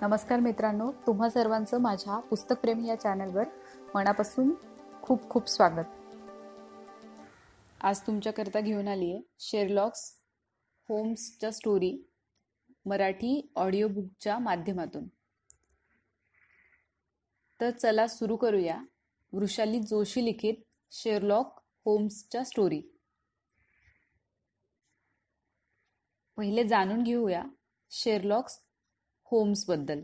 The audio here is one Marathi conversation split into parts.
नमस्कार मित्रांनो, तुम्हा सर्वांचं माझ्या पुस्तकप्रेमी या चॅनलवर मनापासून खूप खूप स्वागत. आज तुमच्याकरता घेऊन आली आहे शेरलॉक होम्सच्या स्टोरी मराठी ऑडिओ बुकच्या माध्यमातून. तर चला सुरू करूया वृषाली जोशी लिखित शेरलॉक होम्सच्या स्टोरी. पहिले जाणून घेऊया शेरलॉक होम्सबद्दल.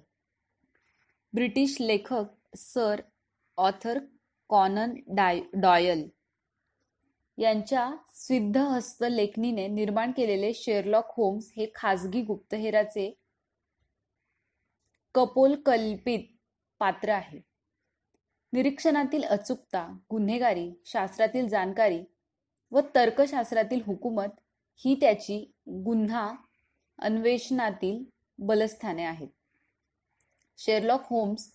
ब्रिटिश लेखक सर ऑथर कॉनन डॉयल यांच्या सिद्धहस्त लेखणीने निर्माण केलेले शेरलॉक होम्स हे खाजगी गुप्तहेराचे कपोलकल्पित पात्र आहे. निरीक्षणातील अचूकता, गुन्हेगारी शास्त्रातील जाणकारी व तर्कशास्त्रातील हुकूमत ही त्याची गुन्हा अन्वेषणातील बलस्थाने आहेत. शेरलॉक होम्स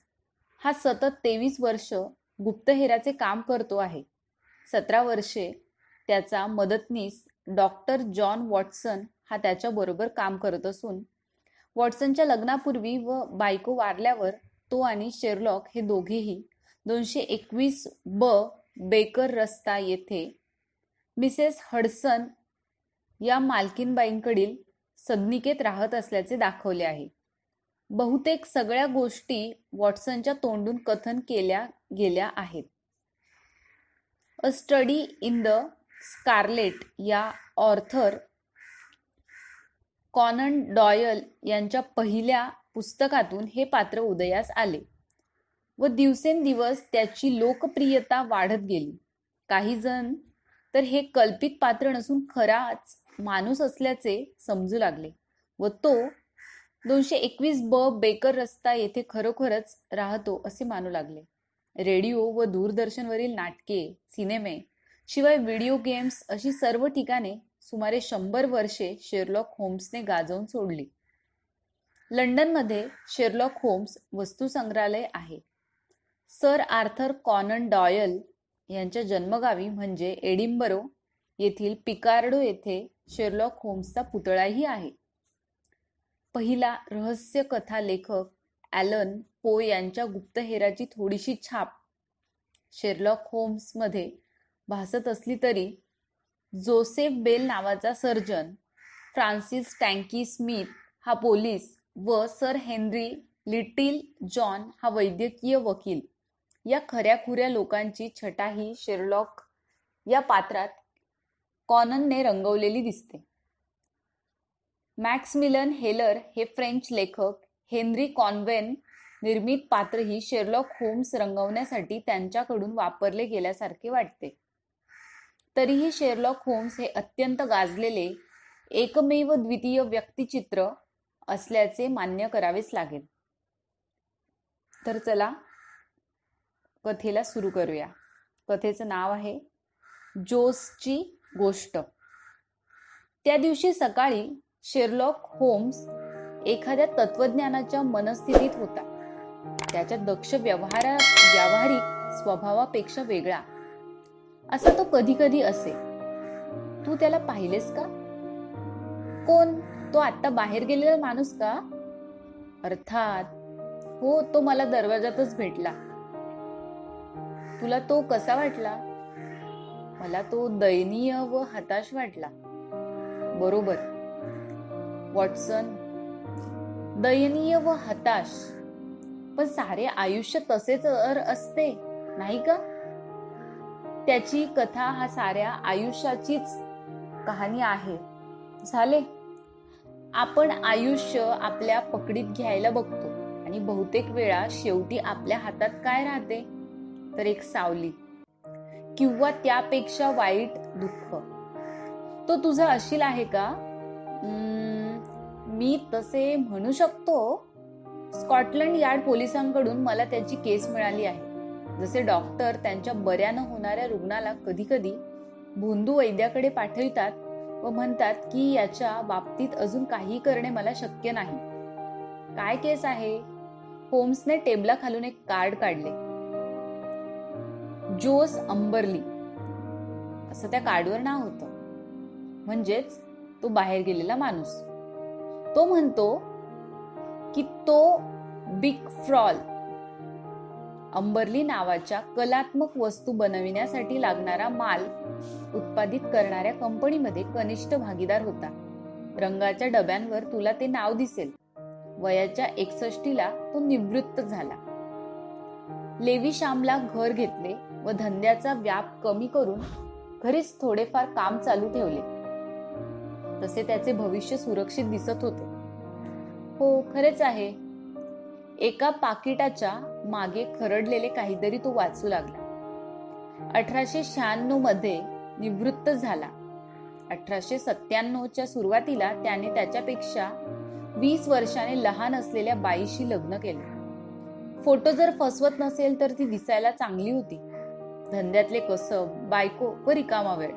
हा सतत 23 वर्ष गुप्तहेराचे काम करतो आहे. 17 वर्षे त्याचा मदतनीस डॉक्टर जॉन वॉटसन हा त्याच्याबरोबर काम करत असून वॉटसनच्या लग्नापूर्वी व बायको वारल्यावर तो आणि शेरलॉक हे दोघेही 221 बेकर रस्ता येथे मिसेस हडसन या मालकीनबाईंकडील सदनिकेत राहत असल्याचे दाखवले आहे. बहुतेक सगळ्या गोष्टी वॉटसनच्या तोंडून कथन केल्या गेल्या आहेत. A study in the scarlet या ऑर्थर कॉनन डॉयल यांच्या पहिल्या पुस्तकातून हे पात्र उदयास आले व दिवसेंदिवस त्याची लोकप्रियता वाढत गेली. काही जण तर हे कल्पित पात्र नसून खराच माणूस असल्याचे समजू लागले व तो 221 बेकर रस्ता येथे खरोखरच राहतो असे मानू लागले. रेडिओ व दूरदर्शनवरील नाटके, सिनेमे शिवाय व्हिडिओ गेम्स अशी सर्व ठिकाणे सुमारे 100 वर्षे शेरलॉक होम्सने गाजवून सोडली. लंडनमध्ये शेरलॉक होम्स वस्तुसंग्रहालय आहे. सर आर्थर कॉनन डॉयल यांच्या जन्मगावी म्हणजे एडिनबरो येथील पिकार्डो येथे शेरलॉक होम्सचा पुतळाही आहे. पहिला रहस्य कथा लेखक ॲलन पो यांच्या गुप्तहेराची थोडीशी छाप शेरलॉक होम्समध्ये भासत असली तरी जोसेफ बेल नावाचा सर्जन, फ्रान्सिस टँकी स्मिथ हा पोलीस व सर हेनरी लिटिल जॉन हा वैद्यकीय वकील या खऱ्याखुऱ्या लोकांची छटाही शेरलॉक या पात्रात कॉननने रंगवलेली दिसते. मॅक्समिलन हेलर हे फ्रेंच लेखक हेनरी कॉन्वेन निर्मित पात्रही शेरलॉक होम्स रंगवण्यासाठी त्यांच्याकडून वापरले गेल्यासारखे वाटते. तरीही शेरलॉक होम्स हे अत्यंत गाजलेले एकमेव द्वितीय व्यक्तिचित्र असल्याचे मान्य करावेच लागेल. तर चला कथेला सुरू करूया. कथेचं नाव आहे जोसची गोष्ट. त्या दिवशी सकाळी शेरलॉक होम्स एखाद्या तत्वज्ञानाच्या मनस्थितीत होता. त्याच्या दक्ष व्यावहारिक स्वभावापेक्षा वेगळा असा तो कधी कधी असे. तू त्याला पाहिलेस का? कोण? तो आत्ता बाहेर गेलेला माणूस का? अर्थात हो, तो मला दरवाजातच भेटला. तुला तो कसा वाटला? मला तो दयनीय व हताश वाटला. बरोबर वॉटसन, दयनीय व हताश. पण सारे आयुष्य तसेच असते नाही का? त्याची कथा हा साऱ्या आयुष्याचीच कहाणी आहे. झाले. आपण आयुष्य आपल्या पकडीत घ्यायला बघतो आणि बहुतेक वेळा शेवटी आपल्या हातात काय राहते तर एक सावली किंवा त्यापेक्षा वाईट दुःख. तो तुझा अशील आहे का? मी तसे म्हणू शकतो. स्कॉटलंड यार्ड पोलिसांकडून मला त्याची केस मिळाली आहे. जसे डॉक्टर त्यांच्या बऱ्या न होणाऱ्या रुग्णाला कधी कधी भोंदू वैद्याकडे पाठवितात व म्हणतात की याच्या बाबतीत अजून काही करणे मला शक्य नाही. काय केस आहे? होम्सने टेबलाखालून एक कार्ड काढले. जोस अंबर्ली असं त्या कार्डवर नाव होतं. म्हणजेच तो बाहेर गेलेला माणूस. तो म्हणतो की तो बिग फ्रॉल अंबरली नावाच्या कलात्मक वस्तू बनविण्यासाठी लागणारा माल उत्पादित करणाऱ्या कंपनीमध्ये कनिष्ठ भागीदार होता. रंगाच्या डब्यांवर तुला ते नाव दिसेल. वयाच्या 61ला तो निवृत्त झाला. लेवी श्यामला घर घेतले व धंद्याचा व्याप कमी करून घरीच थोडेफार काम चालू ठेवले. तसे त्याचे भविष्य सुरक्षित दिसत होते. हो, खरेच आहे. एका पाकिटाच्या मागे खरडलेले काहीतरी तो वाचू लागला. 1896 मध्ये निवृत्त झाला. 1897च्या सुरुवातीला त्याने त्याच्यापेक्षा 20 वर्षाने लहान असलेल्या बाईशी लग्न केले. फोटो जर फसवत नसेल तर ती दिसायला चांगली होती. धंद्यातले कसब, बायको व रिकामा वेळ.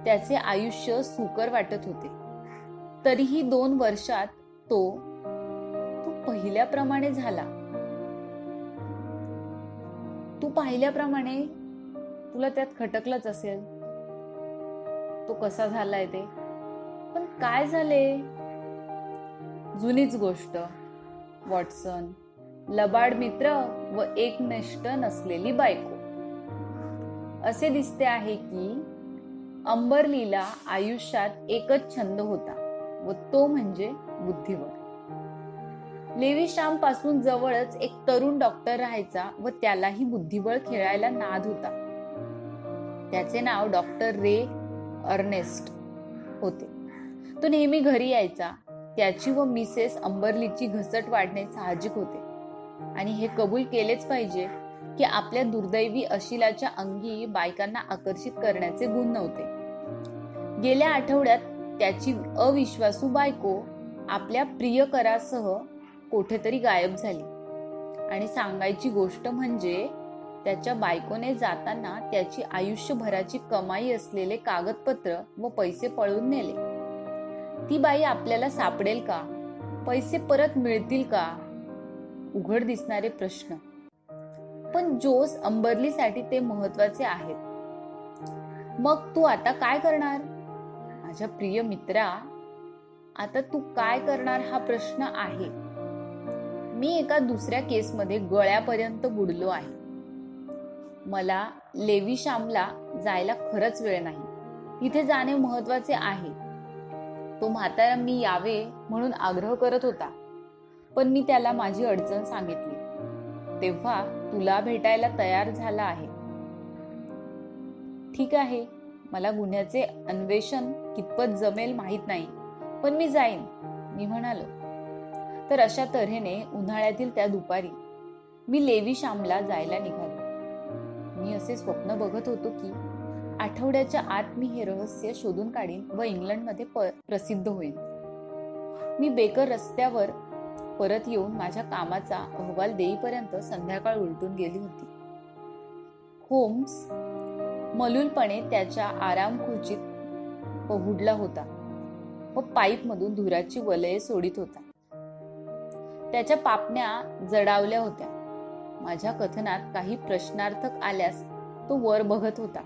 त्याचे आयुष्य सुकर वाटत होते. तरीही 2 वर्षात तो पहिल्याप्रमाणे झाला. तू पाहिल्याप्रमाणे तुला त्यात खटकलंच असेल तो कसा झालाय ते. पण काय झाले? जुनीच गोष्ट. वॉटसन, लबाड मित्र व एकनिष्ठ नसलेली बायको. असे दिसते आहे की अंबरलीला आयुष्यात एकच छंद होता व तो म्हणजे बुद्धिबळ. लेवी श्याम पासून जवळच एक तरुण डॉक्टर राहायचा व त्यालाही बुद्धिबळ खेळायला नाद होता. त्याचे नाव डॉक्टर रे अर्नेस्ट होते. तो नेहमी घरी यायचा. त्याची व मिसेस अंबरलीची घसट वाढणे साहजिक होते आणि हे कबूल केलेच पाहिजे की आपल्या दुर्दैवी अशिलाच्या अंगी बायकांना आकर्षित करण्याचे गुण नव्हते. गेल्या आठवड्यात त्याची अविश्वासू बायको आपल्या प्रियकरासह कोठेतरी गायब झाली आणि सांगायची गोष्ट म्हणजे त्याच्या बायकोने जाताना त्याची आयुष्यभराची कमाई असलेले कागदपत्र व पैसे पळवून नेले. ती बाई आपल्याला सापडेल का? पैसे परत मिळतील का? उघड दिसणारे प्रश्न. पण जोस अंबरलीसाठी ते महत्वाचे आहेत. मग तू आता काय करणार? माझ्या प्रिय मित्रा, आता तू काय करणार हा प्रश्न आहे. मी एका दुसऱ्या केसमध्ये गळ्यापर्यंत बुडलो आहे. मला लेवी श्यामला जायला खरंच वेळ नाही. तिथे जाणे महत्वाचे आहे. तो म्हातारा मी यावे म्हणून आग्रह करत होता, पण मी त्याला माझी अडचण सांगितली. तेव्हा तुला भेटायला तयार झाला आहे. ठीक आहे, मला गुन्ह्याचे अन्वेषण कितपत जमेल माहित नाही, पण मी जाईन, मी म्हणालो. तर अशा तऱ्हेने उन्हाळ्यातील त्या दुपारी मी लेवी श्यामला जायला निघालो. मी असे स्वप्न बघत होतो की आठवड्याच्या आत मी हे रहस्य शोधून काढीन व इंग्लंडमध्ये प्रसिद्ध होईल. मी बेकर रस्त्यावर परत येऊन माझ्या कामाचा अहवाल देईपर्यंत संध्याकाळ उलटून गेली होती. होम्स मलूलपणे त्याच्या आराम खुर्चीत पहुडला होता व पाईपमधून धुराची वलये सोडित होता. त्याच्या पापण्या जडावल्या होत्या. माझ्या कथनात काही प्रश्नार्थक आल्यास तो वर बघत होता.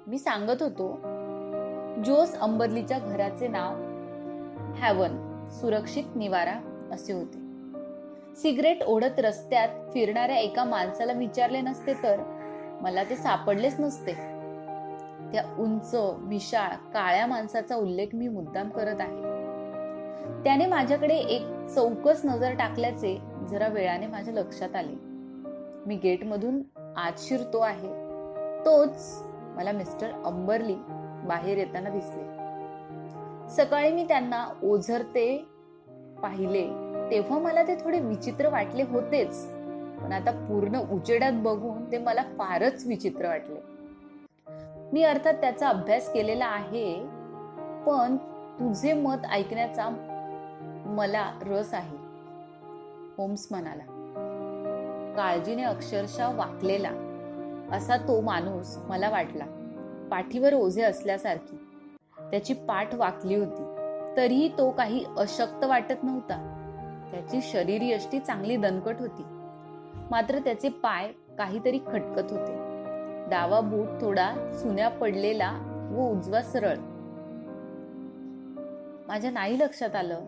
मी सांगत होतो, जोस अंबरलीच्या घराचे नाव हॅवन, सुरक्षित निवारा असे होते. सिगरेट ओढत रस्त्यात फिरणाऱ्या एका माणसाला विचारले नसते तर मला ते सापडलेच नसते. त्या उंच विशाळ काळ्या माणसाचा उल्लेख मी मुद्दाम करत आहे. त्याने माझ्याकडे एक चौकस नजर टाकल्याचे जरा वेळाने माझ्या लक्षात आले. मी गेटमधून आत शिरतो आहे तोच मला मिस्टर अंबरली बाहेर येताना दिसले. सकाळी मी त्यांना ओझरते पाहिले तेव्हा मला ते थोडे विचित्र वाटले होतेच, पण आता पूर्ण उजेडात बघून ते मला फारच विचित्र वाटले. मी अर्थात त्याचा अभ्यास केलेला आहे, पण तुझे मत ऐकण्याचा मला रस आहे, होम्स म्हणाला. काळजीने अक्षरशः वाकलेला असा तो माणूस मला वाटला. पाठीवर ओझे असल्यासारखी त्याची पाठ वाकली होती, तरीही तो काही अशक्त वाटत नव्हता. त्याची शरीरयष्टी चांगली दणकट होती, मात्र त्याचे पाय काहीतरी खटकत होते. डावा बूट थोडा सुन्या पडलेला व उजवा सरळ. माझ्या नाही लक्षात आलं.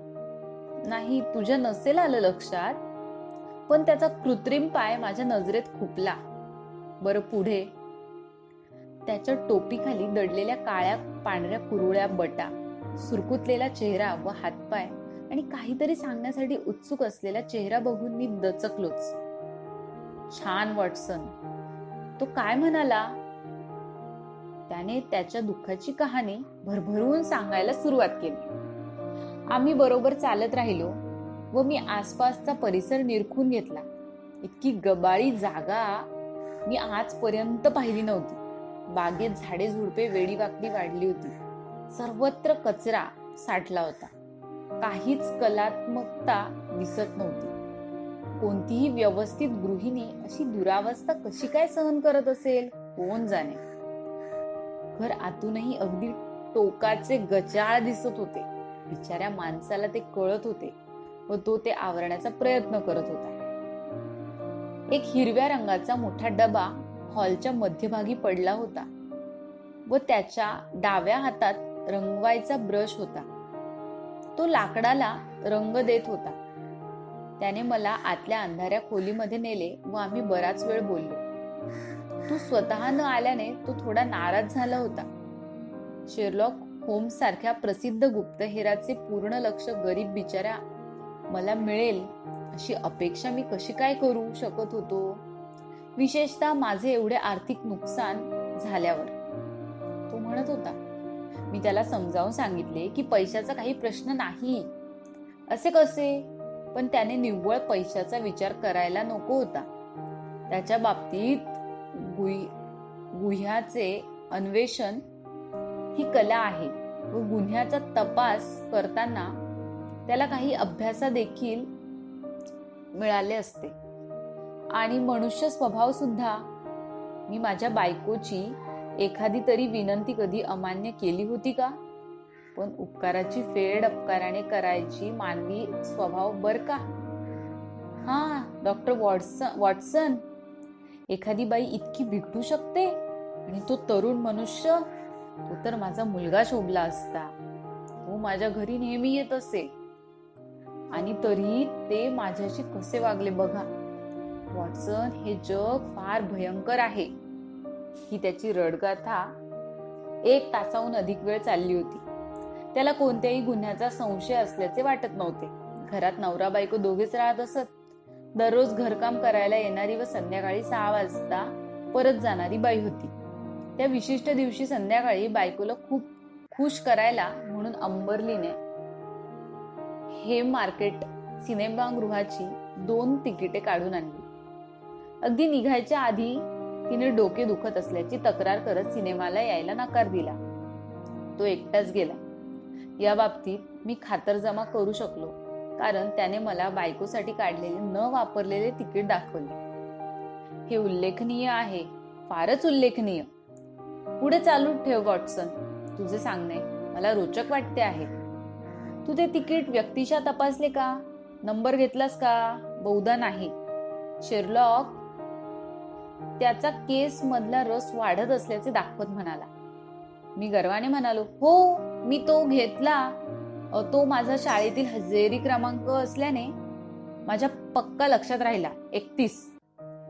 नाही, तुझ्या नसेल आलं लक्षात. पण त्याचा कृत्रिम पाय माझ्या नजरेत खुपला. बरं पुढे? त्याच्या टोपीखाली दडलेल्या काळ्या पांढऱ्या कुरळ्या बटा, सुरकुतलेला चेहरा व हातपाय आणि काहीतरी सांगण्यासाठी उत्सुक असलेला चेहरा बघून मी दचकलोच. छान वॉटसन, तो काय म्हणाला? त्याने त्याच्या दुःखाची कहाणी भरभरून सांगायला सुरुवात केली. आम्ही बरोबर चालत राहिलो व मी आसपासचा परिसर निरखून घेतला. इतकी गबाळी जागा मी आजपर्यंत पाहिली नव्हती. बागेत झाडे झुडपे वेडीवाकडी वाढली होती. सर्वत्र कचरा साठला होता. काहीच कलात्मकता दिसत नव्हती. कोणतीही व्यवस्थित गृहिणी अशी दुरावस्था कशी काय सहन करत असेल, कोण जाणे. घर आतूनही अगदी टोकाचे गचाळ दिसत होते. बिचाऱ्या माणसाला ते कळत होते व तो ते आवरण्याचा प्रयत्न करत होता. एक हिरव्या रंगाचा मोठा डबा हॉलच्या मध्यभागी पडला होता व त्याच्या डाव्या हातात रंगवायचा ब्रश होता. तो लाकडाला रंग देत होता. त्याने मला आतल्या अंधाऱ्या खोलीमध्ये नेले व आम्ही बराच वेळ बोललो. तू स्वतः न आल्याने तो थोडा नाराज झाला होता. शेरलॉक होम्स सारख्या प्रसिद्ध गुप्तहेराचे पूर्ण लक्ष गरीब बिचाऱ्या मला मिळेल अशी अपेक्षा मी कशी काय करू शकत होतो, विशेषतः माझे एवढे आर्थिक नुकसान झाल्यावर. तो म्हणत होता. मी त्याला समजावून सांगितले की पैशाचा काही प्रश्न नाही. असे कसे? पण त्याने निव्वळ पैशाचा विचार करायला नको होता. त्याच्या बाबतीत गुह्याचे अन्वेषण ही कला आहे व गुन्ह्याचा तपास करताना त्याला काही अभ्यासा देखील मिळाले असते. आणि मनुष्य स्वभाव सुद्धा. मी माझ्या बायकोची एखादी तरी विनंती कधी अमान्य केली होती का? पण उपकाराची फेड अपकाराने करायची मानवी स्वभाव बर का. हा डॉक्टर वॉटसन, एखादी बाई इतकी बिघडू शकते? आणि तो तरुण मनुष्य, तो तर माझा मुलगा शोभला असता. तो माझ्या घरी नेहमी येत असे आणि तरी ते माझ्याशी कसे वागले बघा. वॉटसन, हे जग फार भयंकर आहे. ही त्याची रडगाथा 1 तासाहून अधिक वेळ चालली होती. त्याला कोणत्याही गुन्ह्याचा संशय असल्याचे वाटत नव्हते. घरात नवरा बायको दोघेच राहत असत. दररोज घरकाम करायला येणारी व संध्याकाळी 6 वाजता परत जाणारी बाई होती. त्या विशिष्ट दिवशी संध्याकाळी बायकोला खूप खुश करायला म्हणून अंबर्लीने हेम मार्केट सिनेमागृहाची 2 तिकिटे काढून आणली. अगदी निघायच्या आधी तिने डोके दुखत असल्याची तक्रार करत सिनेमाला यायला नकार दिला. तो एकटाच गेला. या बाबतीत मी खातरजमा करू शकलो, कारण त्याने मला बायकोसाठी काढलेले न वापरलेले तिकीट दाखवले. हे उल्लेखनीय आहे, फारच उल्लेखनीय. पुढे चालू ठेव वॉटसन. तुझे सांगणे मला रोचक वाटते आहे. तू ते तिकीट व्यक्तिशः तपासले का? नंबर घेतलास का? बहुधा नाही. शेरलॉक त्याचा केस मधला रस वाढत असल्याचे दाखवत म्हणाला. मी गर्वाने म्हणालो, हो, मी तो घेतला. तो माझा शाळेतील हजेरी क्रमांक असल्याने माझ्या पक्का लक्षात राहिला. 31.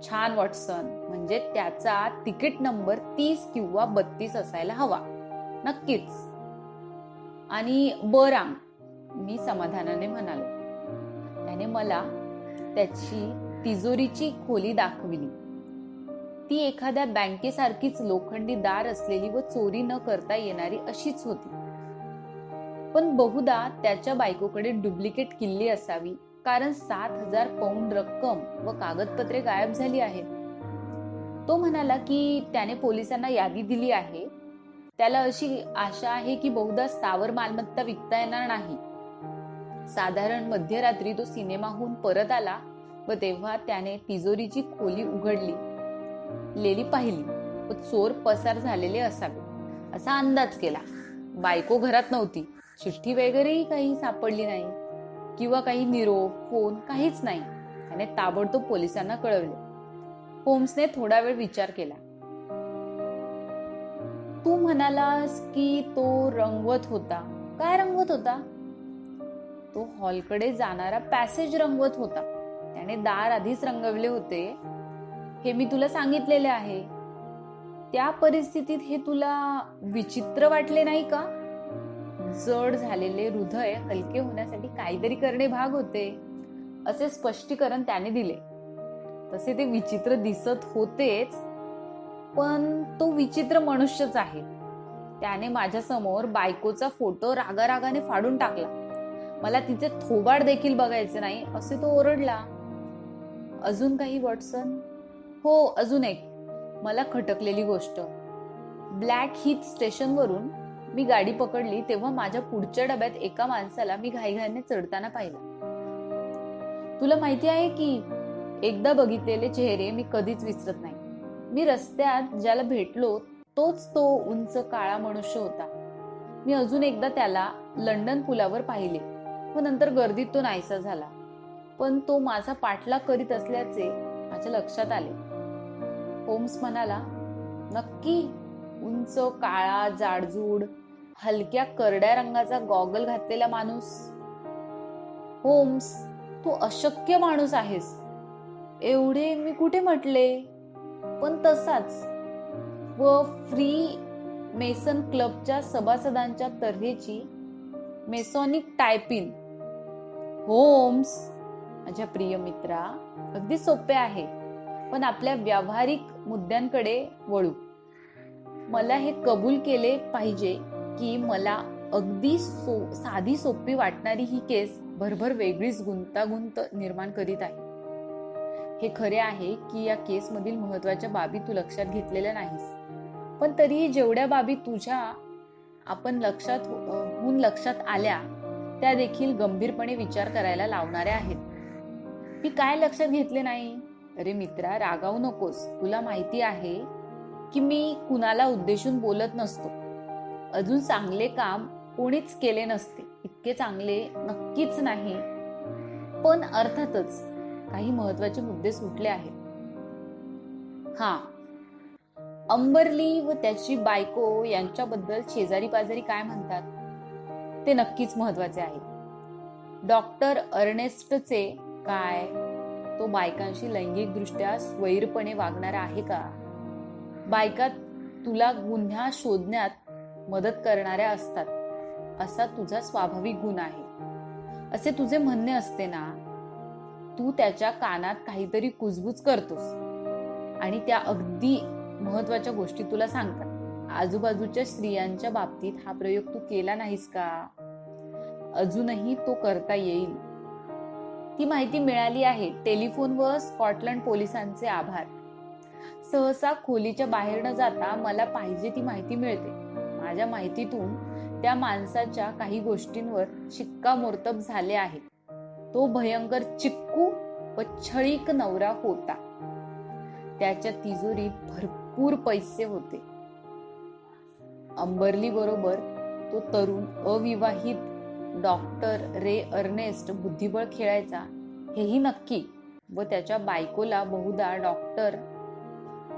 छान वॉटसन, म्हणजे त्याचा तिकीट नंबर 30 किंवा 32 असायला हवा. नक्कीच. आणि बरांग, मी समाधानाने म्हणालो. त्याने मला त्याची तिजोरीची खोली दाखविली. ती एखाद्या बँकेसारखीच लोखंडी दार असलेली व चोरी न करता येणारी अशीच होती. पण बहुधा त्याच्या बायकोकडे डुप्लिकेट किल्ली असावी, कारण 7,000 पाऊंड रक्कम व कागदपत्रे गायब झाली आहेत. तो म्हणाला की त्याने पोलिसांना यादी दिली आहे. त्याला अशी आशा आहे की बहुधा स्थावर मालमत्ता विकता येणार नाही. साधारण मध्यरात्री तो सिनेमाहून परत आला व तेव्हा त्याने तिजोरीची खोली उघडली लेली पाहिली व चोर पसार झालेले असावे असा अंदाज केला. बायको घरात नव्हती. चिठ्ठी वगैरेही काही सापडली नाही किंवा काही निरोप फोन काहीच नाही. त्याने ताबडतोब पोलिसांना कळवले. होम्सने थोडा वेळ विचार केला. तू म्हणालास की तो रंगवत होता. काय रंगवत होता? तो हॉलकडे जाणारा पॅसेज रंगवत होता. त्याने दार आधीच रंगवले होते, हे मी तुला सांगितलेले आहे. त्या परिस्थितीत हे तुला विचित्र वाटले नाही का? जड झालेले हृदय हलके होण्यासाठी काहीतरी करणे भाग होते, असे स्पष्टीकरण त्याने दिले. तसे ते विचित्र दिसत होतेच, पण तो विचित्र मनुष्यच आहे. त्याने माझ्या समोर बायकोचा फोटो रागारागाने फाडून टाकला. मला तिचे थोबाड देखील बघायचे नाही असे तो ओरडला. अजून काही वॉटसन? हो, अजून एक मला खटकलेली गोष्ट. ब्लॅक हीथ स्टेशनवरून मी गाडी पकडली तेव्हा माझ्या पुढच्या डब्यात एका माणसाला मी घाईघाईने चढताना पाहिला. तुला माहिती आहे की एकदा बघितलेले चेहरे मी कधीच विसरत नाही. मी रस्त्यात ज्याला भेटलो तोच तो उंच काळा मनुष्य होता. मी अजून एकदा त्याला लंडन पुलावर पाहिले व नंतर गर्दीत तो नाहीसा झाला. पण तो माझा पाठलाग करीत असल्याचे माझ्या लक्षात आले. होम्स म्हणाला, नक्की? उंच काळा जाडजूड हलक्या करड्या रंगाचा गॉगल घातलेला माणूस? होम्स, तू अशक्य माणूस आहेस. एवढे मी कुठे म्हटले? पण तसाच. व फ्री मेसन क्लबच्या सभासदांच्या तऱ्हेची मेसॉनिक टायपिन. होम्स, माझ्या प्रिय मित्रा, अगदी सोपे आहे, पण आपल्या व्यावहारिक मुद्द्यांकडे वळू. मला हे कबूल केले पाहिजे की मला अगदी साधी सोपी वाटणारी ही केस भरभर वेगळीच गुंतागुंत निर्माण करीत आहे. हे खरे आहे की या केसमधील महत्वाच्या बाबी तू लक्षात घेतलेल्या नाहीस, पण तरीही जेवढ्या बाबी तुझ्या आपण लक्षात आल्या त्या देखील गंभीरपणे विचार करायला लावणाऱ्या आहेत. मी काय लक्षात घेतले नाही? अरे मित्रा, रागावू नकोस. तुला माहिती आहे की मी कुणाला उद्देशून बोलत नसतो. अजून चांगले काम कोणीच केले नसते इतके चांगले नक्कीच नाही, पण अर्थातच काही महत्वाचे मुद्दे सुटले आहेत. अंबरली व त्याची बायको यांच्याबद्दल शेजारी पाजारी काय म्हणतात ते नक्कीच महत्वाचे आहे. डॉक्टर अर्नेस्टचे काय? तो बायकांशी लैंगिक दृष्ट्या स्वैरपणे वागणारा आहे का? बायका तुला गुन्हा शोधण्यात मदत करणाऱ्या असतात असा तुझा स्वाभाविक गुण आहे असे तुझे म्हणणे असते ना. तू त्याच्या कानात काहीतरी कुजबूज करतोस आणि त्या अगदी महत्वाच्या गोष्टी तुला सांगतात. आजूबाजूच्या स्त्रियांच्या बाबतीत हा प्रयोग तू केला नाहीस का? अजूनही तो करता येईल. ती माहिती मिळाली आहे. टेलिफोन व स्कॉटलंड पोलिसांचे आभार. सहसा खोलीच्या बाहेर न जाता मला पाहिजे ती माहिती मिळते. माझ्या माहितीतून त्या माणसाच्या काही गोष्टींवर शिक्कामोर्तब झाले आहे. तो भयंकर चिक्कू व छळीक नवरा होता. त्याच्या तिजोरीत भरपूर पैसे होते. अंबरली बरोबर तो तरुण अविवाहित डॉक्टर रे अर्नेस्ट बुद्धिबळ खेळायचा हेही नक्की, व त्याच्या बायकोला बहुधा डॉक्टर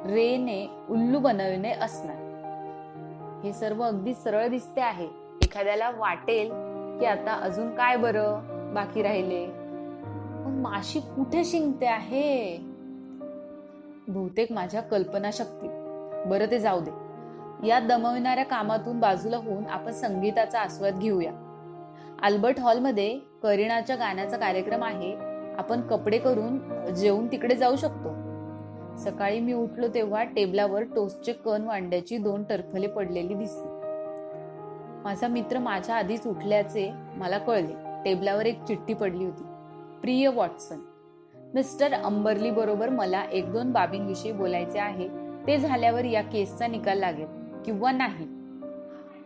रेने उल्लू बनवणे असणार. हे सर्व अगदी सरळ दिसते आहे. एखाद्याला वाटेल की आता अजून काय बरं बाकी राहिले, पण माशी कुठे शिंकते आहे? बहुतेक माझ्या कल्पनाशक्ती. बरं, ते जाऊ दे. या दमवणाऱ्या कामातून बाजूला होऊन आपण संगीताचा आस्वाद घेऊया. अल्बर्ट हॉलमध्ये करीनाच्या गाण्याचा कार्यक्रम आहे. आपण कपडे करून जेवून तिकडे जाऊ शकतो. सकाळी मी उठलो तेव्हा टेबलावर टोस्टचे कण व अंड्याची 2 टरफले पडलेली दिसली. माझा मित्र माझ्या आधीच उठल्याचे मला कळले. टेबलावर एक चिठ्ठी पडली होती. प्रिय वॉटसन, मिस्टर अंबरली बरोबर मला 1-2 बाबींविषयी बोलायचे आहे. ते झाल्यावर या केसचा निकाल लागेल किंवा नाही.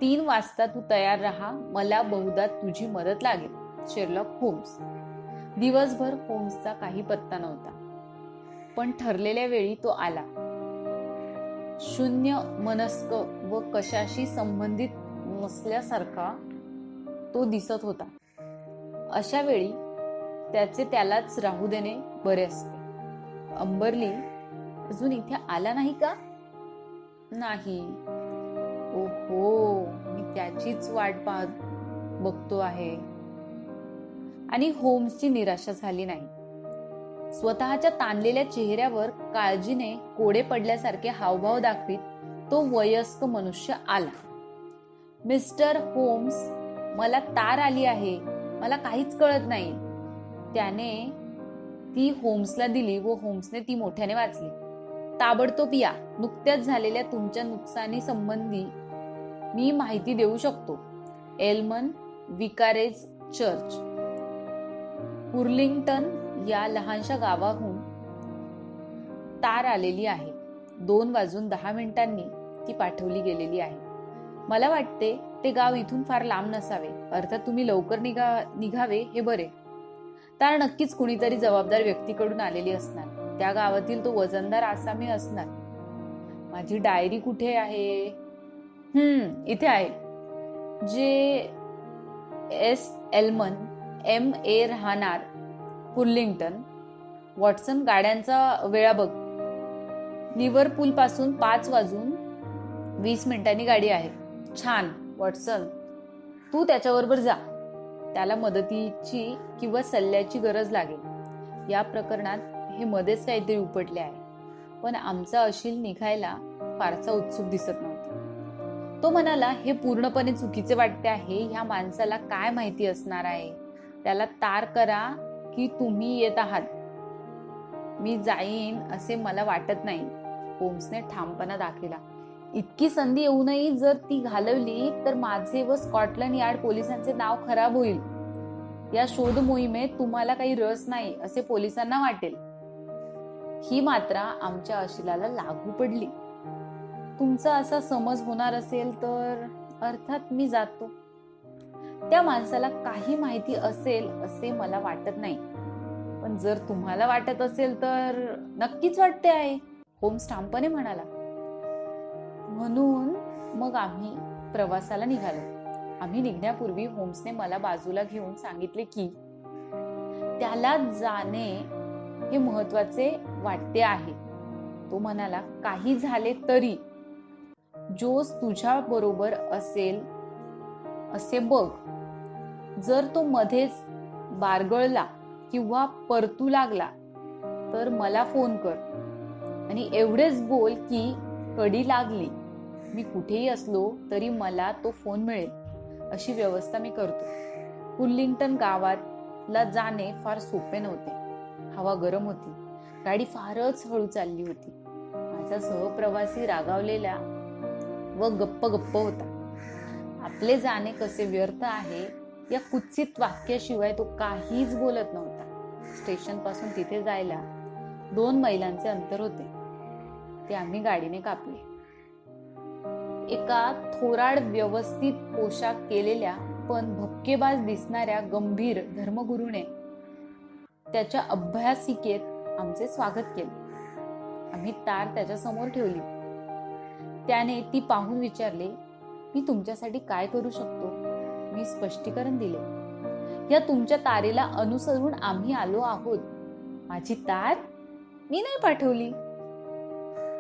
3 वाजता तू तयार राहा. मला बहुधा तुझी मदत लागेल. Sherlock Holmes. दिवसभर होम्सचा काही पत्ता नव्हता, पण ठरलेल्या वेळी तो आला. शून्य मनस्क व कशाशी संबंधित नसल्यासारखा तो दिसत होता. अशा वेळी त्याचे त्यालाच राहू देणे बरे असते. अंबरली अजून इथे आला नाही का? नाही. ओहो, मी त्याचीच वाट बघतो आहे. आणि होम्सची निराशा झाली नाही. स्वतःच्या ताणलेल्या चेहऱ्यावर काळजीने कोडे पडल्यासारखे हावभाव दाखवीत तो वयस्क मनुष्य आला. मिस्टर होम्स, मला तार आली आहे, मला काहीच कळत नाही. त्याने ती होम्सला दिली व होम्सने ती मोठ्याने वाचली. ताबडतोब या, नुकत्याच झालेल्या तुमच्या नुकसानी संबंधी मी माहिती देऊ शकतो. एल्मन विकारेज चर्च, पुर्लिंग्टन या लहानशा गावाहून तार आलेली आहे. 2:10 ती पाठवली गेलेली आहे. मला वाटते ते गाव इथून फार लांब नसावे. अर्थात तुम्ही लवकर निघावे हे बरे. तार नक्कीच कुणीतरी जबाबदार व्यक्तीकडून आलेली असणार. त्या गावातील तो वजनदार आसामी असणार. माझी डायरी कुठे आहे? इथे आहे. जे एस एल्मन, MA, राहणार पुर्लिंग्टन. वॉटसन, गाड्यांचा वेळा बघ. लिव्हरपूल पासून 5:20 गाडी आहे. छान वॉटसन, तू त्याच्याबरोबर जा. त्याला मदतीची किंवा सल्ल्याची गरज लागेल. या प्रकरणात हे मध्येच काहीतरी उपटले आहे. पण आमचा अशील निघायला फारसा उत्सुक दिसत नव्हता. तो म्हणाला, हे पूर्णपणे चुकीचे वाटते आहे. ह्या माणसाला काय माहिती असणार आहे? त्याला तार करा की तुम्ही येत आहात. मी जाईन असे मला वाटत नाही. होम्सने ठामपणा दाखविला. इतकी संधी येऊनही जर ती घालवली तर माझे व स्कॉटलंड यार्ड पोलिसांचे नाव खराब होईल. या शोध मोहिमेत तुम्हाला काही रस नाही असे पोलिसांना वाटेल. ही मात्रा आमच्या अशिलाला लागू पडली. तुमचा असा समज होणार असेल तर अर्थात मी जातो. त्या माणसाला काही माहिती असेल असे मला वाटत नाही. पण जर तुम्हाला वाटत असेल तर नक्कीच वाटते आहे, होम्स ठामपणे म्हणाला. म्हणून मग आम्ही प्रवासाला निघालो. आम्ही निघण्यापूर्वी होम्सने मला बाजूला घेऊन सांगितले की त्याला जाणे हे महत्वाचे वाटते आहे. तो म्हणाला, काही झाले तरी जोस तुझ्या बरोबर असेल असे बघ. जर तो मध्येच बारगळला किंवा परतू लागला तर मला फोन कर आणि एवढेच बोल की कडी लागली. मी कुठेही असलो तरी मला तो फोन मिळेल. अशी व्यवस्था मी करतो. पुर्लिंग्टन गावाला जाणे फार सोपे नव्हते. हवा गरम होती. गाडी फारच हळू चालली होती. माझा सहप्रवासी रागावलेला व गप्प होता. आपले जाणे कसे व्यर्थ आहे या कुत्सित वाक्याशिवाय तो काहीच बोलत नव्हता. स्टेशन पासून तिथे जायला 2 मैलांचे अंतर होते. ते आम्ही गाडीने कापले. एका थोराड व्यवस्थित पोशाख केलेल्या पण भपकेबाज दिसणाऱ्या गंभीर धर्मगुरूने त्याच्या अभ्यासिकेत आमचे स्वागत केले. आम्ही तार त्याच्या समोर ठेवली. त्याने ती पाहून विचारले, मी तुमच्यासाठी काय करू शकतो? मी स्पष्टीकरण दिले. या तुमच्या तारेला अनुसरून आम्ही आलो आहोत. माझी तार मी नाही पाठवली.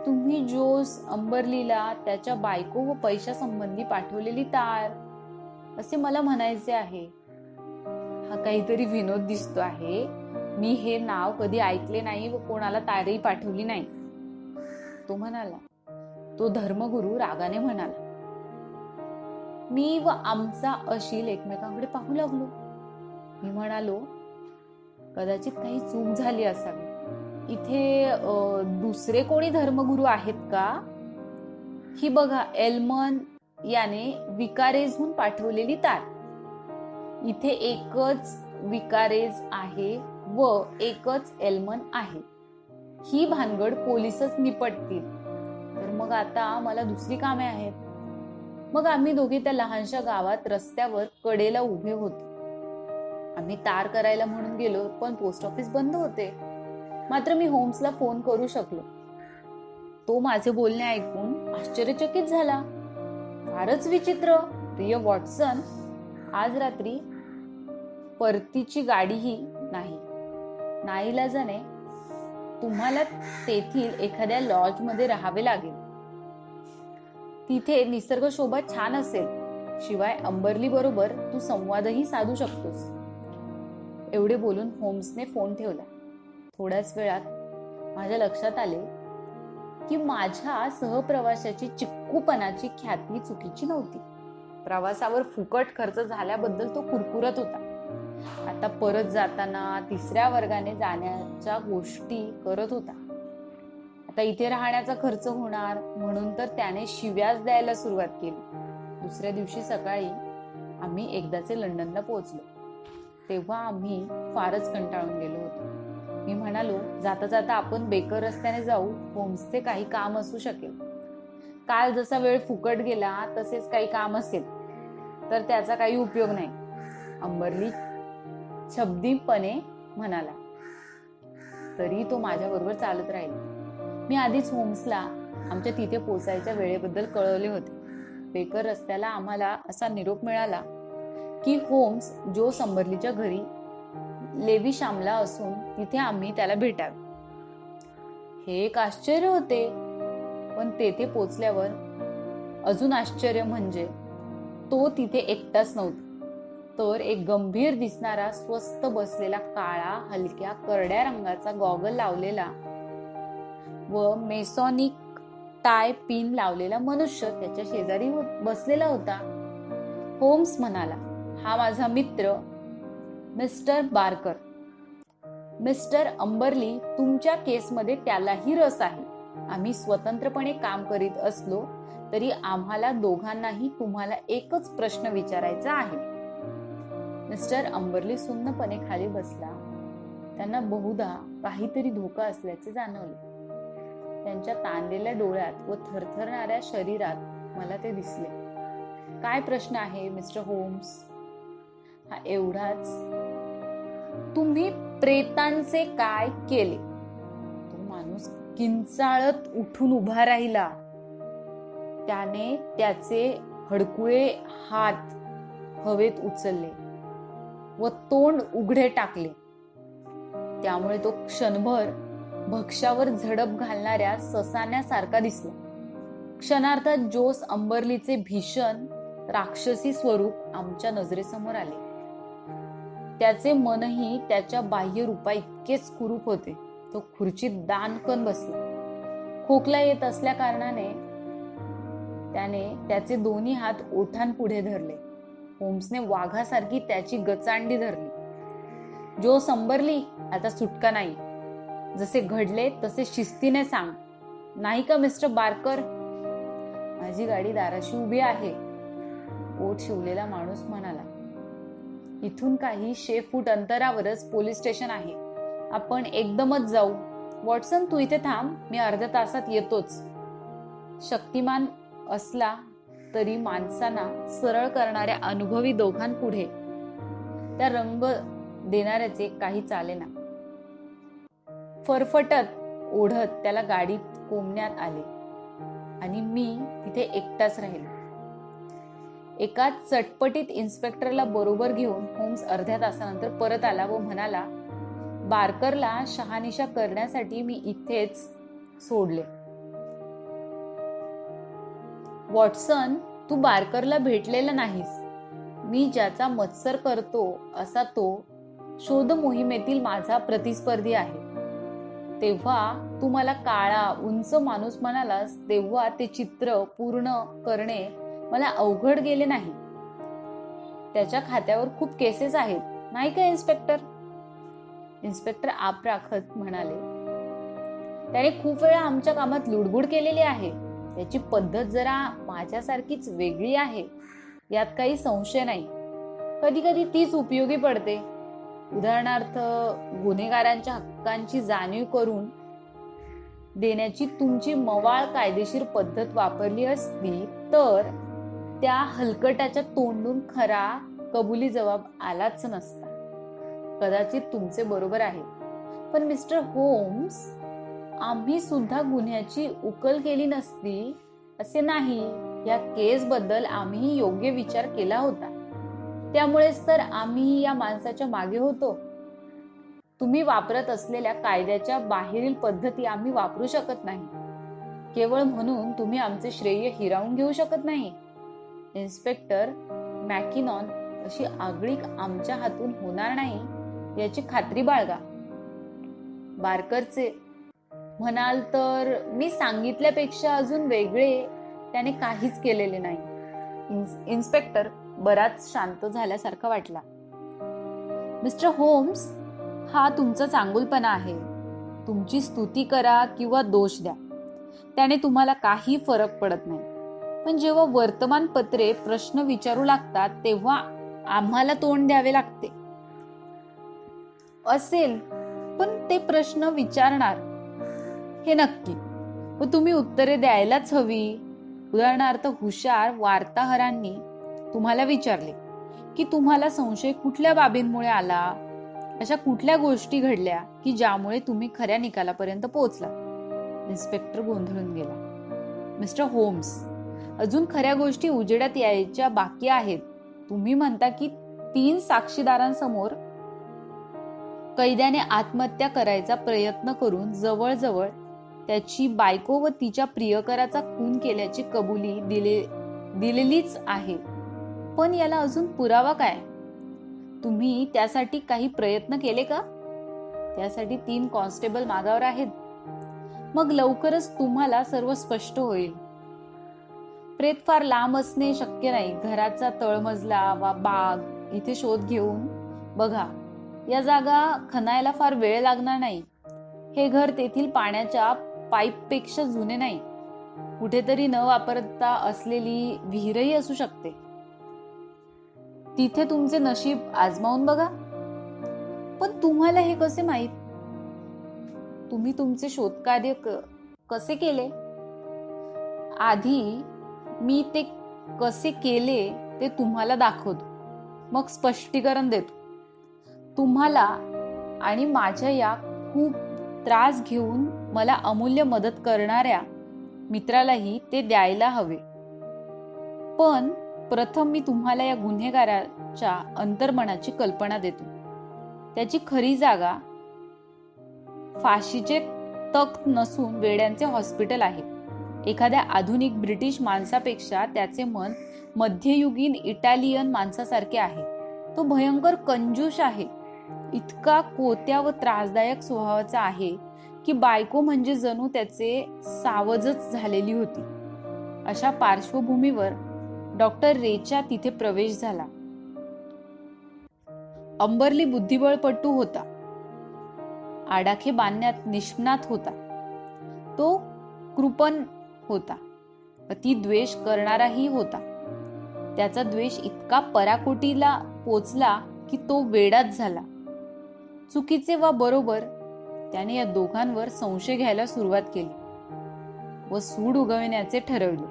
तुम्ही जोस अंबर्लीला त्याच्या बायको व पैशा संबंधी पाठवलेली तार असे मला म्हणायचे आहे. हा काहीतरी विनोद दिसतो आहे. मी हे नाव कधी ऐकले नाही व कोणाला तारही पाठवली नाही, तो म्हणाला. तो धर्मगुरू रागाने म्हणाला. मी व आमचा अशील एकमेकांकडे पाहू लागलो. मी म्हणालो, कदाचित काही चूक झाली असावी. इथे दुसरे कोणी धर्मगुरू आहेत का? ही बघा, एल्मन याने विकारेजहून पाठवलेली तार. इथे एकच विकारेज आहे व एकच एल्मन आहे. ही भानगड पोलीसच निपटतील. तर मग आता मला दुसरी कामे आहेत. मग आम्ही दोघे त्या लहानशा गावात रस्त्यावर कडेला उभे होतो. आम्ही तार करायला म्हणून गेलो, पण पोस्ट ऑफिस बंद होते. मात्र मी होम्सला फोन करू शकलो. तो माझे बोलणे ऐकून आश्चर्यचकित झाला. फारच विचित्र, प्रिय वॉटसन. आज रात्री परतीची गाडीही नाही. नाईलाजाने तुम्हाला तेथील एखाद्या लॉज मध्ये राहावे लागेल. तिथे निसर्ग शोभा छान असेल. शिवाय अंबर्ली बरोबर तू संवादही साधू शकतोस. एवढे बोलून होम्सने फोन ठेवला. थोड्याच वेळात माझ्या लक्षात आले की माझ्या सहप्रवाशाची चिक्कूपणाची ख्याती चुकीची नव्हती. प्रवासावर फुकट खर्च झाल्याबद्दल तो कुरकुरत होता. आता परत जाताना 3ऱ्या वर्गाने जाण्याच्या गोष्टी करत होता. आता इथे राहण्याचा खर्च होणार म्हणून तर त्याने शिव्याच द्यायला सुरुवात केली. दुसऱ्या दिवशी सकाळी आम्ही एकदाचे लंडनला पोहोचलो. तेव्हा आम्ही फारच कंटाळून गेलो होतो. मी म्हणालो, जाता जाता आपण बेकर रस्त्याने जाऊ, होम्सचे काही काम असू शकेल. काल जसा वेळ फुकट गेला तसेच काही काम असेल तर त्याचा काही उपयोग नाही, अंबरली शब्दीपणे म्हणाला. तरी तो माझ्याबरोबर चालत राहील. मी आधीच होम्सला आमच्या तिथे पोचायच्या वेळेबद्दल कळवले होते. बेकर रस्त्याला आम्हाला असा निरोप मिळाला की होम्स जोस अंबरलीच्या घरी लेविशामला असून तिथे आम्ही त्याला भेटावे. हे एक आश्चर्य होते. पण तेथे पोचल्यावर अजून आश्चर्य म्हणजे तो तिथे एकटाच नव्हता, तर एक गंभीर दिसणारा स्वस्थ बसलेला काळा हलक्या करड्या रंगाचा गॉगल लावलेला व मेसॉनिक टाय पिन लावलेला मनुष्य त्याच्या शेजारी बसलेला होता. होम्स म्हणाला, हा माझा मित्र मिस्टर बार्कर. मिस्टर अंबरली, तुमच्या केसमध्ये त्यालाही रस आहे. आम्ही स्वतंत्रपणे काम करीत असलो तरी आम्हाला दोघांनाही तुम्हाला एकच प्रश्न विचारायचा आहे. मिस्टर अंबरली सुन्नपणे खाली बसला. त्यांना बहुधा काहीतरी धोका असल्याचे जाणवले. त्यांच्या ताणलेल्या डोळ्यात व थरथरणाऱ्या शरीरात मला ते दिसले. काय प्रश्न आहे मिस्टर होम्स? हा एवढाच. तुम्ही प्रेतांचे काय केले? तो माणूस किंचाळत उठून उभा राहिला. त्याने त्याचे हडकुळे हात हवेत उचलले व तोंड उघडे टाकले. त्यामुळे तो क्षणभर भक्ष्यावर झडप घालणाऱ्या ससाण्यासारखा दिसला. क्षणार्धात जोस अंबरलीचे भीषण राक्षसी स्वरूप आमच्या नजरेसमोर आले. त्याचे मनही त्याच्या बाह्य रूपा इतकेच कुरूप होते. तो खुर्चीत दाणकन बसला. खोकला येत असल्या कारणाने त्याने त्याचे दोन्ही हात ओठांपुढे धरले. होम्सने वाघासारखी त्याची गचांडी धरली. जोस अंबरली, आता सुटका नाही. जसे घडले तसे शिस्तीने सांग, नाही का मिस्टर बार्कर? माझी गाडी दाराशी उभी आहे, ओठ शिवलेला माणूस म्हणाला. इथून काही 100 फूट अंतरावरच पोलीस स्टेशन आहे. आपण एकदमच जाऊ. वॉटसन, तू इथे थांब, मी अर्ध्या तासात येतोच. शक्तिमान असला तरी माणसांना सरळ करणाऱ्या अनुभवी दोघांपुढे त्या रंग देणाऱ्याचे काही चालेना. फरफटत ओढत त्याला गाडीत कोंबण्यात आले आणि मी तिथे एकटाच राहिलो. एका चटपटीत इन्स्पेक्टरला बरोबर घेऊन होम्स अर्ध्या तासानंतर परत आला व म्हणाला, बार्करला शहानिशा करण्यासाठी मी इथेच सोडले. वॉटसन, तू बार्करला भेटलेला नाहीस. मी ज्याचा मत्सर करतो असा तो शोध मोहिमेतील माझा प्रतिस्पर्धी आहे. तेव्हा तू मला काळा उंच माणूस म्हणालास तेव्हा ते चित्र पूर्ण करणे मला अवघड गेले नाही. त्याच्या खात्यावर खूप केसेस आहेत, नाही का इन्स्पेक्टर? इन्स्पेक्टर आप राखत म्हणाले, त्याने खूप वेळा आमच्या कामात लुडबुड केलेली आहे. त्याची पद्धत जरा माझ्यासारखीच वेगळी आहे, यात काही संशय नाही. कधी कधी तीच उपयोगी पडते. उदाहरणार्थ, गुन्हेगारांच्या हक्कांची जाणीव करून देण्याची तुमची मवाळ कायदेशीर पद्धत वापरली असती तर त्या हलकटाच्या तोंडून खरा कबुली जबाब आलाच नसता. कदाचित तुमचे बरोबर आहे. पण मिस्टर होम्स, आम्ही सुद्धा गुन्ह्याची उकल केली नसती असे नाही. या केस बद्दल आम्ही योग्य विचार केला होता. त्यामुळेच तर आम्ही या माणसाच्या मागे होतो. तुम्ही वापरत असलेल्या कायद्याच्या बाहेरील पद्धती आम्ही वापरू शकत नाही. केवळ म्हणून तुम्ही आमचे श्रेय हिरावून घेऊ शकत नाही. इन्स्पेक्टर मॅकिनॉन, अशी आगळीक आमच्या हातून होणार नाही याची खात्री बाळगा. बारकरचे म्हणाल तर मी सांगितल्यापेक्षा अजून वेगळे त्याने काहीच केलेले नाही. इन्स्पेक्टर बराच शांत झाल्यासारखा वाटला. मिस्टर होम्स, हा तुमचा चांगुलपणा आहे. तुमची स्तुती करा किंवा दोष द्या, त्याने तुम्हाला काही फरक पडत नाही. पण जेव्हा वर्तमानपत्रे प्रश्न विचारू लागतात तेव्हा आम्हाला तोंड द्यावे लागते. असेल, पण ते प्रश्न विचारणार हे नक्की, व तुम्ही उत्तरे द्यायलाच हवी. उदाहरणार्थ, हुशार वार्ताहरांनी तुम्हाला विचारले की तुम्हाला संशय कुठल्या बाबींमुळे आला, अशा कुठल्या गोष्टी घडल्या की ज्यामुळे तुम्ही खऱ्या निकालापर्यंत पोहोचला. इन्स्पेक्टर गोंधळून गेला. मिस्टर होम्स, अजून खऱ्या गोष्टी उजेडात यायच्या बाकी आहेत. तुम्ही म्हणता की 3 साक्षीदारांसमोर कैद्याने आत्महत्या करायचा प्रयत्न करून जवळजवळ त्याची बायको व तिच्या प्रियकराचा खून केल्याची कबुली दिलेलीच आहे. पण याला अजून पुरावा काय? तुम्ही त्यासाठी काही प्रयत्न केले का? त्यासाठी 3 कॉन्स्टेबल मागावर आहेत. मग लवकरच तुम्हाला सर्व स्पष्ट होईल. प्रेत फार लांब असणे शक्य नाही. घराचा तळमजला वा बाग इथे शोध घेऊन बघा. या जागा खणायला फार वेळ लागणार नाही. हे घर तेथील पाण्याच्या पाईपपेक्षा जुने नाही. कुठेतरी न वापरता असलेली विहीरही असू शकते. तिथे तुमचे नशीब आजमावून बघा. पण तुम्हाला हे कसे माहित? तुम्ही तुमचे शोधकार्य कसे केले? आधी मी ते कसे केले ते तुम्हाला दाखवतो, मग स्पष्टीकरण देतो. तुम्हाला आणि माझ्या या खूप त्रास घेऊन मला अमूल्य मदत करणाऱ्या मित्रालाही ते द्यायला हवे. पण प्रथम मी तुम्हाला या गुन्हेगाराच्या अंतर्मनाची कल्पना देतो. त्याची खरी जागा फाशीचे तख्त नसून वेड्यांचे हॉस्पिटल आहे. एखाद्या आधुनिक ब्रिटिश माणसापेक्षा त्याचे मन मध्ययुगीन इटालियन माणसासारखे आहे. तो भयंकर कंजूष आहे. इतका कोत्या व त्रासदायक स्वभावाचा आहे की बायको म्हणजे जणू त्याचे सावजच झालेली होती. अशा पार्श्वभूमीवर डॉक्टर रेचा तिथे प्रवेश झाला. अंबरली बुद्धिबळपटू होता. आडाखे बांधण्यात निष्णात होता. तो कृपण होता. अति द्वेष करणाराही होता. त्याचा द्वेष इतका पराकोटीला पोचला की तो वेडाच झाला. चुकीचे वा बरोबर, त्याने या दोघांवर संशय घ्यायला सुरुवात केली व सूड उगविण्याचे ठरवले.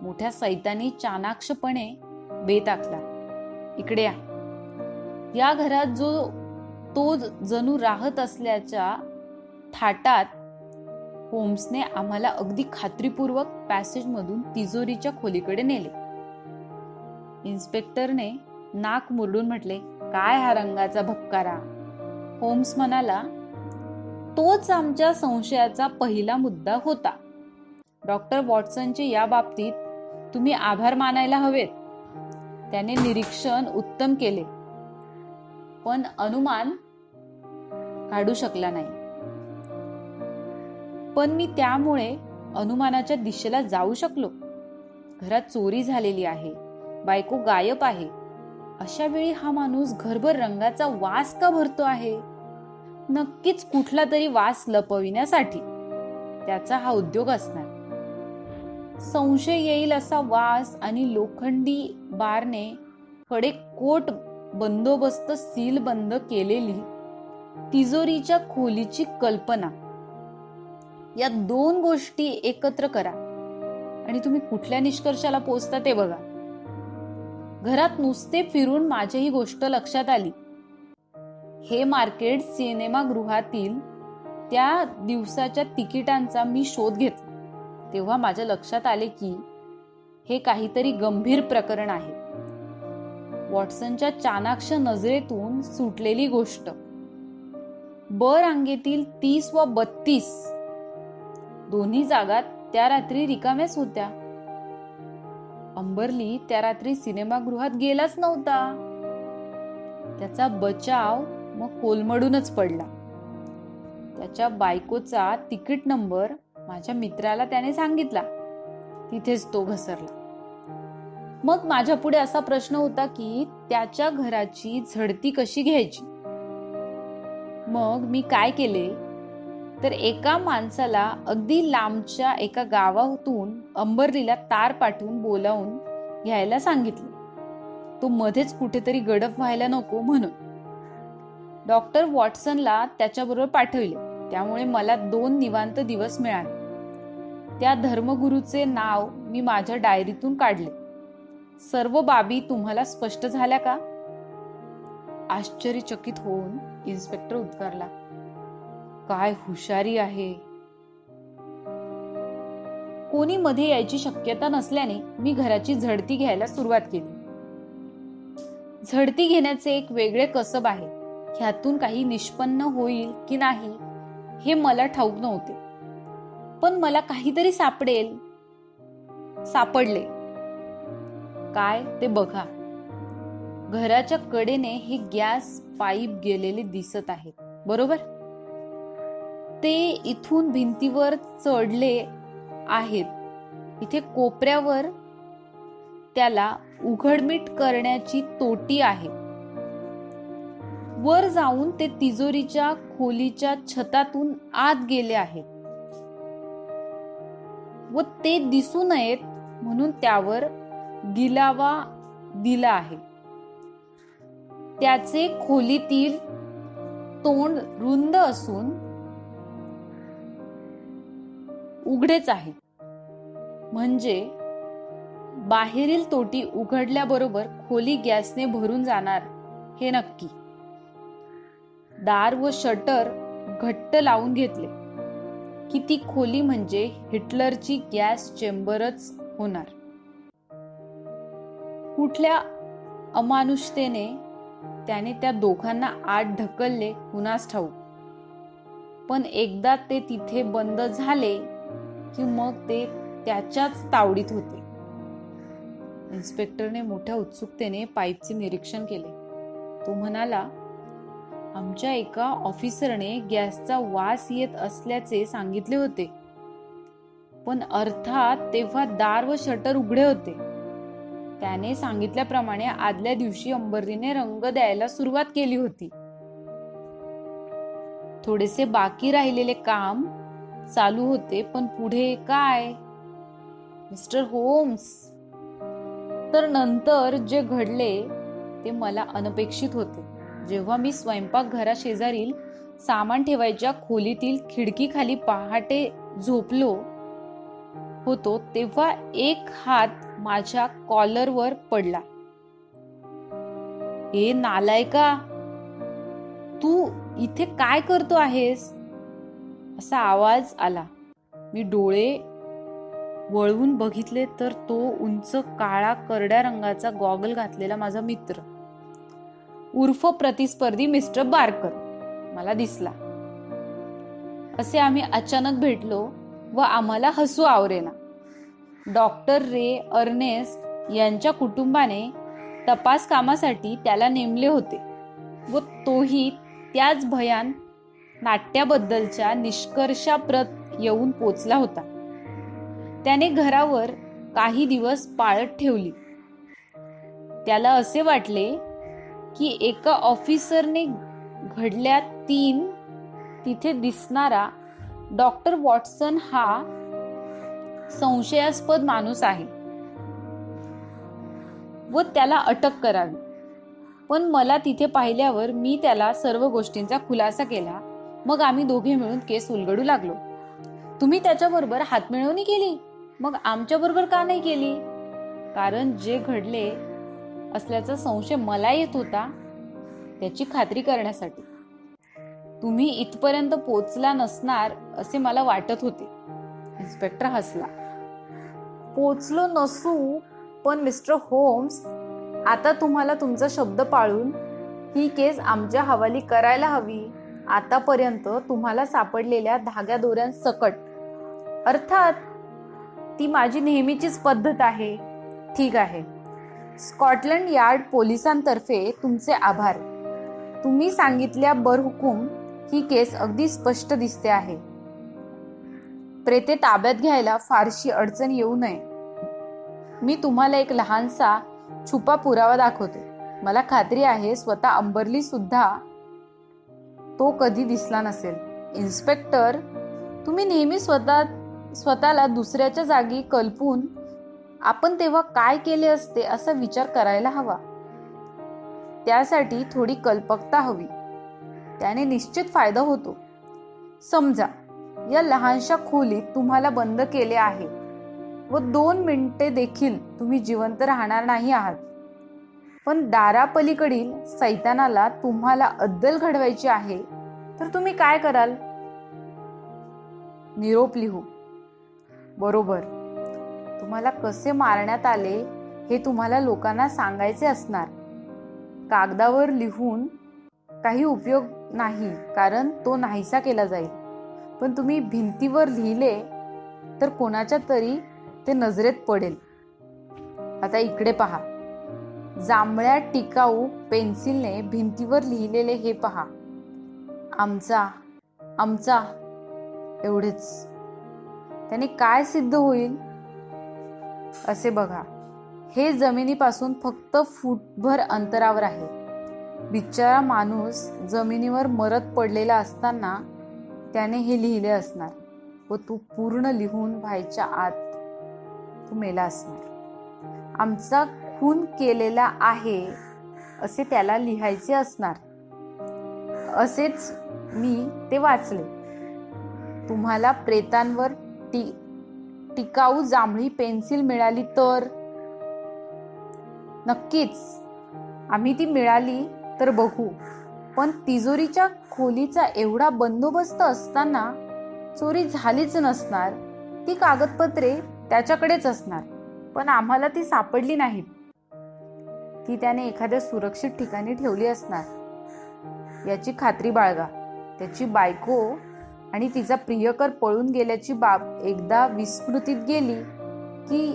मोठ्या सैतानी चाणाक्षपणे बेत आखला. इकडे या. या घरात तो जणू राहत असल्याच्या थाटात होम्सने आम्हाला अगदी खात्रीपूर्वक पॅसेजमधून तिजोरीच्या खोलीकडे नेले. इन्स्पेक्टरने नाक मुरडून म्हटले, काय हा रंगाचा भपकारा? होम्स म्हणाला, तोच आमच्या संशयाचा पहिला मुद्दा होता. डॉक्टर वॉटसनचे या बाबतीत तुम्ही आभार मानायला हवेत. त्याने निरीक्षण उत्तम केले, पण अनुमान काढू शकला नाही. पण मी त्यामुळे अनुमानाच्या दिशेला जाऊ शकलो. घरात चोरी झालेली आहे. बायको गायब आहे. अशा वेळी हा माणूस घरभर रंगाचा वास का भरतो आहे? नक्कीच कुठला तरी वास लपविण्यासाठी त्याचा हा उद्योग असणार. संशय येईल असा वास आणि लोखंडी बारने कडे कोट बंदोबस्त सील बंद केलेली तिजोरीच्या खोलीची कल्पना, या 2 गोष्टी एकत्र करा आणि तुम्ही कुठल्या निष्कर्षाला पोहोचता ते बघा. घरात नुसते फिरून माझी ही गोष्ट लक्षात आली. हे मार्केट सिनेमागृहातील त्या दिवसाच्या तिकिटांचा मी शोध घेतला. तेव्हा माझ्या लक्षात आले की हे काहीतरी गंभीर प्रकरण आहे. वॉटसनच्या चाणाक्ष नजरेतून सुटलेली गोष्ट. ब रांगेतील 30 व 32 दोन्ही जागा त्या रात्री रिकाम्याच होत्या. अंबरली त्या रात्री सिनेमागृहात गेलाच नव्हता. त्याचा बचाव मग कोलमडूनच पडला. त्याच्या बायकोचा तिकीट नंबर माझ्या मित्राला त्याने सांगितला. तिथेच तो घसरला. मग माझ्या पुढे असा प्रश्न होता की त्याच्या घराची झडती कशी घ्यायची. मग मी काय केले तर एका माणसाला अगदी लांबच्या एका गावातून अंबर्लीला तार पाठवून बोलावून घ्यायला सांगितले. तो मध्येच कुठेतरी गडप व्हायला नको म्हणून. डॉक्टर वॉटसनला त्याच्याबरोबर पाठवले. त्यामुळे मला 2 निवांत दिवस मिळाले. त्या धर्मगुरूचे नाव मी माझ्या डायरीतून काढले. सर्व बाबी तुम्हाला स्पष्ट झाल्या का? आश्चर्यचकित होऊन इन्स्पेक्टर उत्कारला. काय हुशारी आहे. कोणी मध्ये यायची शक्यता नसल्याने मी घराची झडती घ्यायला सुरुवात केली. झडती घेण्याचे एक वेगळे कसब आहे. ह्यातून काही निष्पन्न होईल की नाही हे मला ठाऊक नव्हते. पण मला काहीतरी सापडले. काय ते बघा. घराच्या कडेने हे गॅस पाईप गेलेले दिसत आहेत, बरोबर? ते इथून भिंतीवर चढले आहेत. इथे कोपऱ्यावर त्याला उघडमीट करण्याची तोटी आहे. वर जाऊन ते तिजोरीच्या खोलीच्या छतातून आत गेले आहेत व ते दिसू नयेत म्हणून त्यावर गिलावा दिला आहे. त्याचे खोलीतील तोंड रुंद असून उघडेच आहे. म्हणजे बाहेरील तोटी उघडल्याबरोबर खोली गॅसने भरून जाणार हे नक्की. दार व शटर घट्ट लावून घेतले की ती खोली म्हणजे हिटलरची गॅस चेंबरच होणार. कुठल्या अमानुषतेने त्याने त्या दोघांना आत ढकलले कुणास ठाऊक. पण एकदा ते तिथे बंद झाले की मग ते त्याच्याच तावडीत होते. इन्स्पेक्टरने मोठ्या उत्सुकतेने पाईपचे निरीक्षण केले. तो म्हणाला, आमच्या एका ऑफिसरने गॅसचा वास येत असल्याचे सांगितले होते. पण अर्थात तेव्हा दार व शटर उघडे होते. त्याने सांगितल्याप्रमाणे आदल्या दिवशी अंबरीने रंग द्यायला सुरुवात केली होती. थोडेसे बाकी राहिलेले काम चालू होते. पण पुढे काय मिस्टर होम्स? तर नंतर जे घडले ते मला अनपेक्षित होते. जेव्हा मी स्वयंपाकघरा शेजारील सामान ठेवायच्या खोलीतील खिडकीखाली पहाटे झोपलो होतो तेव्हा एक हात माझ्या कॉलरवर पडला. ए नालायका, तू इथे काय करतो आहेस? असा आवाज आला. मी डोळे वळवून बघितले तर तो उंच काळा करड्या रंगाचा गॉगल घातलेला माझा मित्र उर्फ प्रतिस्पर्धी मिस्टर बारकर मला दिसला. असे आम्ही अचानक भेटलो व आम्हाला हसू आवरेना. डॉक्टर रे अर्नेस्ट यांच्या कुटुंबाने तपास कामासाठी त्याला नेमले होते व तोही त्याच भयान नाट्याबद्दलच्या निष्कर्षाप्रत येऊन पोचला होता. त्याने घरावर काही दिवस पाळत ठेवली. त्याला असे वाटले की एका ऑफिसरने घडल्या 3 तिथे दिसणारा डॉक्टर वॉटसन हा संशयास्पद माणूस आहे व त्याला अटक करावी. पण मला तिथे पाहिल्यावर मी त्याला सर्व गोष्टींचा खुलासा केला. मग आम्ही दोघे मिळून केस उलगडू लागलो. तुम्ही त्याच्याबरोबर हातमिळवणी केली, मग आमच्याबरोबर का नाही केली? कारण जे घडले असल्याचा संशय मला येत होता त्याची खात्री करण्यासाठी. तुम्ही इथपर्यंत पोचला नसणार असे मला वाटत होते. इन्स्पेक्टर हसला. पोचलो नसू, पण मिस्टर होम्स, आता तुम्हाला तुमचा शब्द पाळून ही केस आमच्या हवाली करायला हवी. आतापर्यंत तुम्हाला सापडलेल्या धाग्या दोऱ्यांसकट. अर्थात ती माझी नेहमीचीच पद्धत आहे. ठीक आहे. स्कॉटलंड यार्ड पोलिसांतर्फे तुमचे आभार. तुम्ही सांगितल्या बरहुकूम ही केस अगदी स्पष्ट दिसते आहे. प्रेते ताब्यात घ्यायला फारशी अडचण येऊ नये. मी तुम्हाला एक लहानसा छुपा पुरावा दाखवते. मला खात्री आहे स्वतः अंबरली सुद्धा तो कधी दिसला नसेल. इन्स्पेक्टर, तुम्ही नेहमी स्वतःला दुसऱ्याच्या जागी कल्पून आपण तेव्हा काय केले असते असा विचार करायला हवा. त्यासाठी थोडी कल्पकता हवी. त्याने निश्चित फायदा होतो. समजा या लहानशा खोलीत तुम्हाला बंद केले आहे व 2 मिनिटे देखील तुम्ही जिवंत राहणार नाही आहात. पण दारापलीकडील सैतानाला तुम्हाला अद्दल घडवायची आहे तर तुम्ही काय कराल? निरोप लिहू. बरोबर. तुम्हाला कसे मारण्यात आले हे तुम्हाला लोकांना सांगायचे असणार. कागदावर लिहून काही उपयोग नाही, कारण तो नाहीसा केला जाईल. पण तुम्ही भिंतीवर लिहिले तर कोणाच्या तरी ते नजरेत पडेल. आता इकडे पहा. जांभळ्या टिकाऊ पेन्सिलने भिंतीवर लिहिलेले हे पहा. आमचा आमचा एवढेच. त्याने काय सिद्ध होईल? असे बघा. हे जमिनीपासून फक्त फूटभर अंतरावर आहे. बिचारा माणूस जमिनीवर मरत पडलेला असताना त्याने हे लिहिले असणार व तू पूर्ण लिहून व्हायच्या आत तू मेला असणार. आमचा खून केलेला आहे असे त्याला लिहायचे असणार. असेच मी ते वाचले. तुम्हाला प्रेतांवर टिकाऊ जांभळी पेन्सिल मिळाली तर? नक्कीच. आम्ही ती मिळाली तर बघू. पण तिजोरीच्या खोलीचा एवढा बंदोबस्त असताना चोरी झालीच नसणार. ती कागदपत्रे त्याच्याकडेच असणार, पण आम्हाला ती सापडली नाहीत. ती त्याने एखाद्या सुरक्षित ठिकाणी ठेवली असणार याची खात्री बाळगा. त्याची बायको आणि तिचा प्रियकर पळून गेल्याची बाब एकदा विस्मृतीत गेली की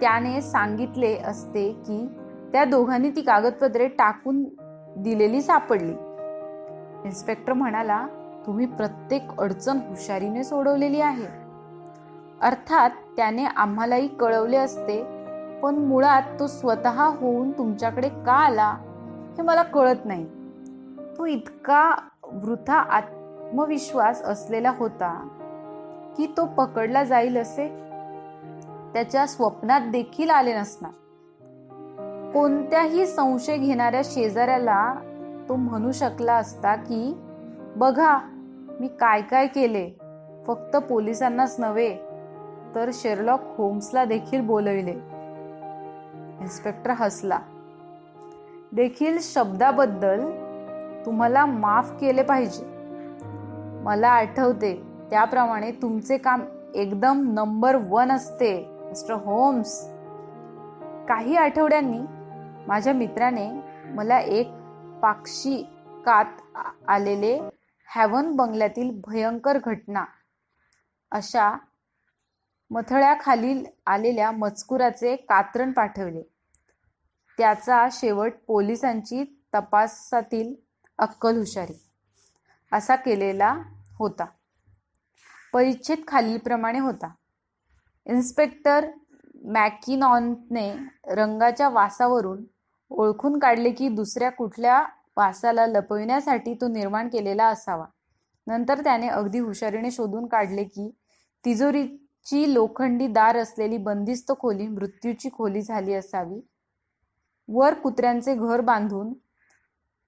त्याने सांगितले असते की त्या दोघांनी ती कागदपत्रे टाकून दिलेली सापडली. इन्स्पेक्टर म्हणाला, तुम्ही प्रत्येक अडचण हुशारीने सोडवलेली आहे. अर्थात त्याने आम्हालाही कळवले असते, पण मुळात तो स्वतः होऊन तुमच्याकडे का आला हे मला कळत नाही. तो इतका वृथा आत्मविश्वास असलेला होता की तो पकडला जाईल असे त्याच्या स्वप्नात देखील आले नसणार. कोणत्याही संशय घेणाऱ्या शेजाऱ्याला तो म्हणू शकला असता की बघा मी काय काय केले. फक्त पोलिसांनाच नव्हे तर शेरलॉक होम्सला देखील बोलविले. इन्स्पेक्टर हसला. देखील शब्दाबद्दल तुम्हाला माफ केले पाहिजे. मला आठवते त्याप्रमाणे तुमचे काम एकदम नंबर 1 असते मिस्टर होम्स. काही आठवड्यांनी माझ्या मित्राने मला एक पाक्षिकात आलेले हॅवन बंगल्यातील भयंकर घटना अशा मथळ्याखालील आलेल्या मजकुराचे कात्रण पाठवले. त्याचा शेवट पोलिसांची तपासातील अक्कल हुशारी असा केलेला होता. परिच्छेद खालीलप्रमाणे होता. इन्स्पेक्टर मॅकिनॉनने रंगाच्या वासावरून ओळखून काढले की दुसऱ्या कुठल्या वासाला लपविण्यासाठी तो निर्माण केलेला असावा. नंतर त्याने अगदी हुशारीने शोधून काढले की तिजोरीची लोखंडी दार असलेली बंदिस्त खोली मृत्यूची खोली झाली असावी. वर कुत्र्यांचे घर बांधून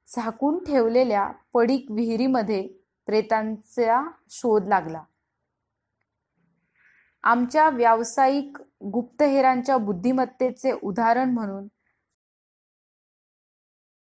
झाकून ठेवलेल्या पडीक विहिरीमध्ये प्रेतांचा शोध लागला. आमच्या व्यावसायिक गुप्तहेरांच्या बुद्धिमत्तेचे उदाहरण म्हणून